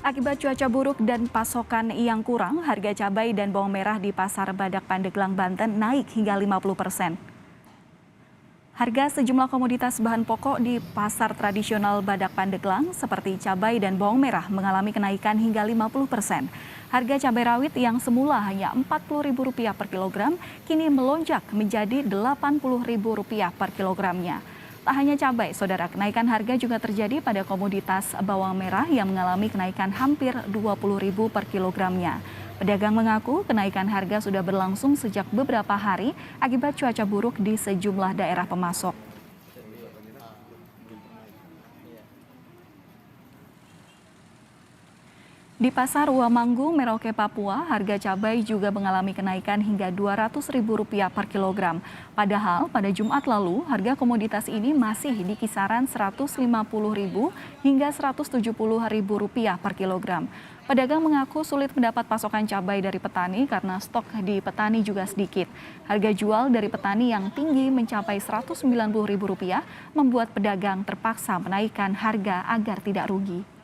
Akibat cuaca buruk dan pasokan yang kurang, harga cabai dan bawang merah di Pasar Badak Pandeglang, Banten naik hingga 50%. Harga sejumlah komoditas bahan pokok di pasar tradisional Badak Pandeglang seperti cabai dan bawang merah mengalami kenaikan hingga 50%. Harga cabai rawit yang semula hanya Rp40.000 per kilogram kini melonjak menjadi Rp80.000 per kilogramnya. Tak hanya cabai, saudara, kenaikan harga juga terjadi pada komoditas bawang merah yang mengalami kenaikan hampir Rp20.000 per kilogramnya. Pedagang mengaku kenaikan harga sudah berlangsung sejak beberapa hari akibat cuaca buruk di sejumlah daerah pemasok. Di Pasar Uamanggu, Merauke, Papua, harga cabai juga mengalami kenaikan hingga Rp200.000 per kilogram. Padahal pada Jumat lalu, harga komoditas ini masih di kisaran Rp150.000 hingga Rp170.000 per kilogram. Pedagang mengaku sulit mendapat pasokan cabai dari petani karena stok di petani juga sedikit. Harga jual dari petani yang tinggi mencapai Rp190.000 membuat pedagang terpaksa menaikkan harga agar tidak rugi.